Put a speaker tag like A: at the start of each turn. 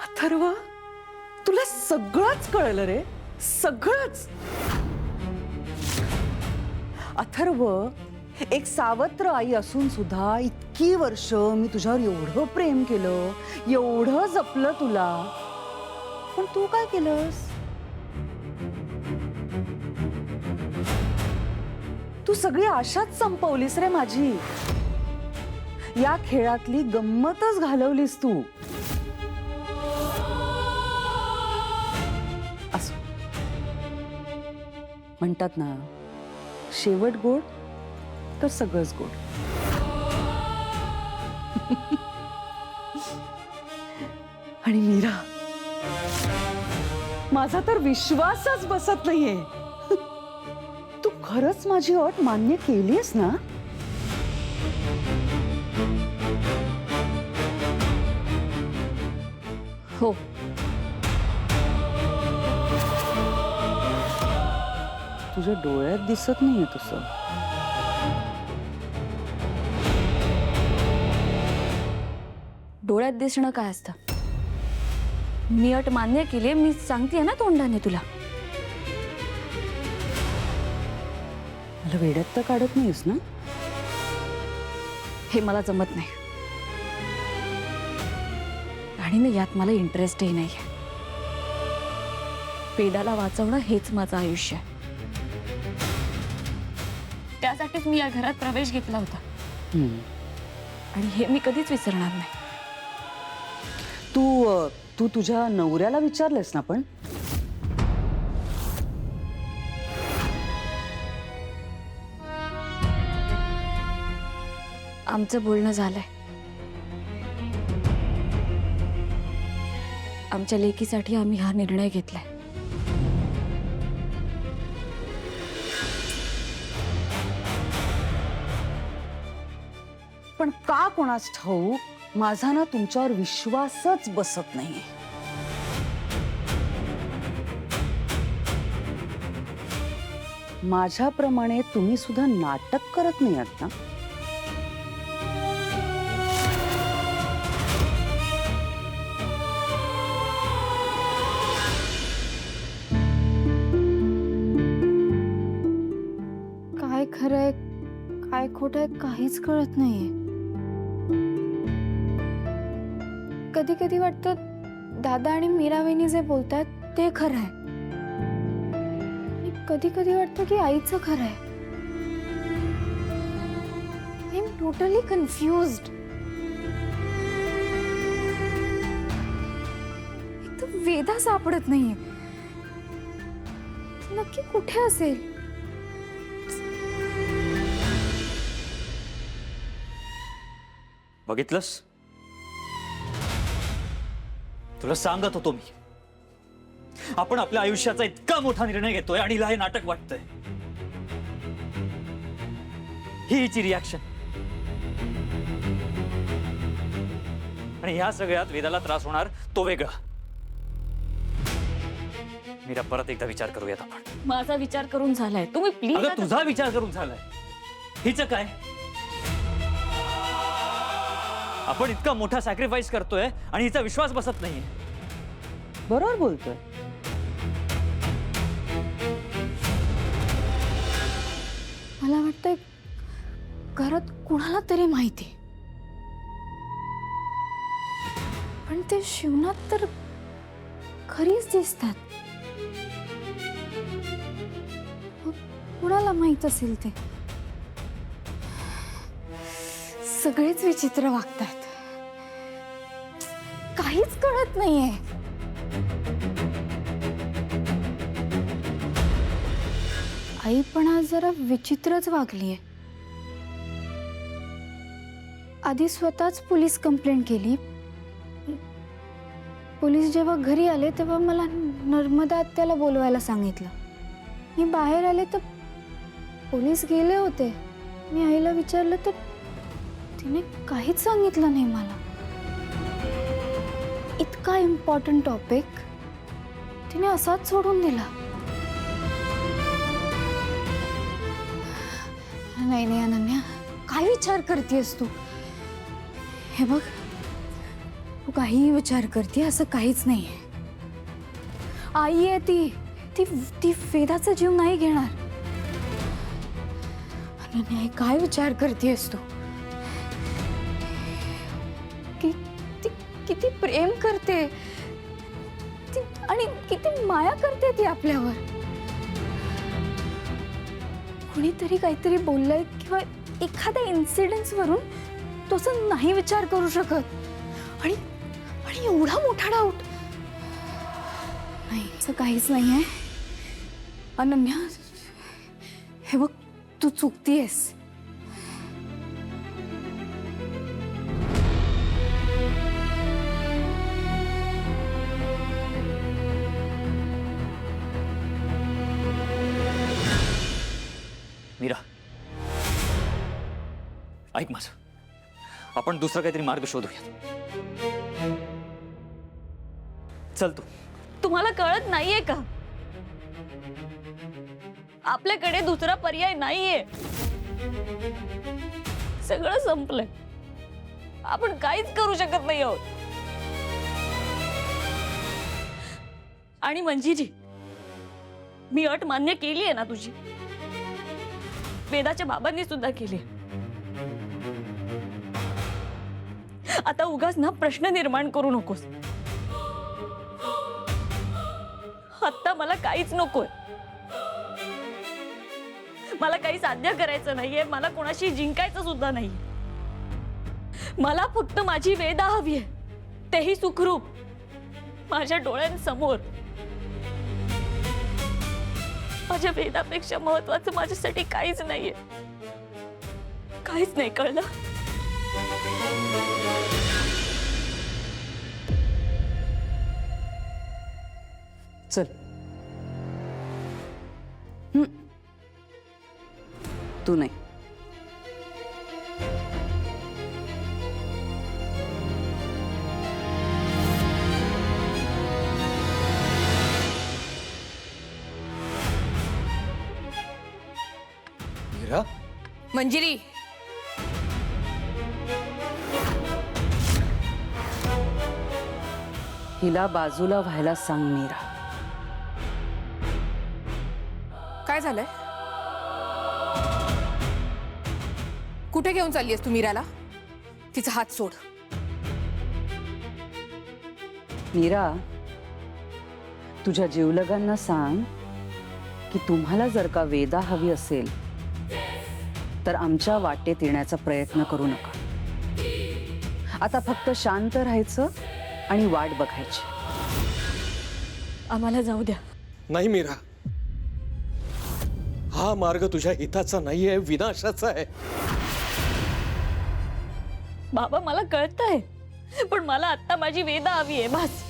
A: अथर्व, तुला सगळंच कळलं रे, सगळंच. अथर्व, एक सावत्र आई असून सुद्धा इतकी वर्ष मी तुझ्यावर एवढं प्रेम केलं, एवढं जपलं तुला, पण तू काय केलंस? तू सगळी आशाच संपवलीस रे माझी. या खेळातली गंमतच घालवलीस तू. असो, म्हणतात ना, शेवट गोड तर सगळंच गोड. आणि मीरा, माझा तर विश्वासच बसत नाहीये. तू खरंच माझी अट मान्य केलीस ना?
B: हो.
A: तुझ्या डोळ्यात दिसत नाहीये तसं.
B: डोळ्यात दिसणं काय असतं? मी अट मान्य केली, मी सांगतेय ना तोंडाने तुला.
A: मला वेड्यात तर काढत नाहीस ना?
B: हे मला जमत नाही आणि ना यात मला इंटरेस्टही नाहीये. वेदाला वाचवणं हेच माझं आयुष्य आहे. त्यासाठीच मी या घरात प्रवेश घेतला होता आणि हे मी कधीच विसरणार नाही.
A: तू तुझ्या नवऱ्याला विचारलंस ना? पण
B: आमचं बोलणं झालंय. आमच्या लेकीसाठी आम्ही हा निर्णय घेतलाय.
A: पण का कोणास ठाऊक माझा ना तुमच्यावर विश्वासच बसत नाही. माझ्याप्रमाणे तुम्ही सुद्धा नाटक करत नाही आहात ना?
B: काय खरंय काय खोटंय काहीच कळत नाहीये. कधी कधी वाटतं दादा आणि मीराबाईंनी जे बोलतात ते खरं आहे. कधी कधी वाटतं की आईचं खरं आहे. I am totally confused. एक तर वेदा सापडत नाहीये. नक्की कुठे असेल?
C: बघितलंस, तुला सांगत होतो मी. आपण आपल्या आयुष्याचा इतका मोठा निर्णय घेतोय आणि हिला हे नाटक वाटतंय. ही हिची रिॲक्शन. आणि ह्या सगळ्यात वेदाला त्रास होणार तो वेगळा. मीरा, परत एकदा विचार करूयात आपण.
B: माझा विचार करून झालाय. तुम्ही प्लीज.
C: अगं, तुझा विचार करून झालाय. हिचं काय? आपण इतका मोठा सॅक्रिफाईस करतोय आणि हिचा विश्वास बसत नाहीये.
A: बरोबर बोलतोय.
B: मला वाटतंय घरात कुणाला तरी माहिती, पण ते शिवनात तर खरीच दिसतात. कुणाला माहित असेल ते? सगळेच विचित्र वागतात. काहीच कळत नाहीये. आई पण आज जरा विचित्रच वागलीये. आधी स्वतःच पोलीस कंप्लेंट केली. पोलीस जेव्हा घरी आले तेव्हा मला नर्मदा आत्याला बोलवायला सांगितलं. मी बाहेर आले तर पोलीस गेले होते. मी आईला विचारलं तर तिने काहीच सांगितलं नाही मला. इतका इम्पॉर्टंट टॉपिक तिने असाच सोडून दिला. नाही नाही अनन्या, काय विचार विचार करतेस तू? हे बघ, तू काहीही विचार करते असं काहीच नाहीये. आई आहे ती ती ती वेदाचा जीव नाही घेणार. अनन्या, हे काय विचार करतेस तू? ती किती प्रेम करते आणि किती माया करते ती आपल्यावर. कुणीतरी काहीतरी बोललंय किंवा एखाद्या इन्सिडेंट्स वरून तो असं नाही विचार करू शकत. आणि एवढा मोठा डाऊट नाही, असं काहीच नाहीये. अनन्या, हे बघ, तू चुकतीयस.
C: मीरा, ऐक माझं, आपण दुसरा काहीतरी मार्ग शोधूया. चल तू.
D: तुम्हाला कळत नाहीये का? आपल्याकडे दुसरा पर्याय नाहीये. सगळं संपलंय. आपण काहीच करू शकत नाही आहोत. आणि मंजीजी, मी अट मान्य केली आहे ना तुझी. वेदाच्या बाबांनी सुद्धा केली. आता उगाच ना प्रश्न निर्माण करू नकोस. आता मला काहीच नकोय. मला काही साध्य करायचं नाहीये. मला कोणाशी जिंकायचं सुद्धा नाहीये. मला फक्त माझी वेदा हवी आहे, तेही सुखरूप माझ्या डोळ्यांसमोर. माझ्या वेदापेक्षा महत्वाचं माझ्यासाठी काहीच नाहीये. काहीच नाही, कळलं?
A: चल. तू नाही.
E: मीरा,
F: मंजिरी,
A: हिला बाजूला व्हायला सांग मीरा.
F: काय झालंय? कुठे घेऊन चाललीयस तू मीराला? तिचा हात सोड.
A: मीरा, तुझ्या जीवलगांना सांग की तुम्हाला जर का वेदा हवी असेल तर आमच्या वाटेत येण्याचा प्रयत्न करू नका. आता फक्त शांत राहायचं आणि वाट बघायची.
D: आम्हाला जाऊ द्या.
E: नाही मीरा, हा मार्ग तुझ्या हिताचा नाहीये, विनाशाचा आहे.
D: बाबा, मला कळतंय, पण मला आता माझी वेदा हवी आहे. बस.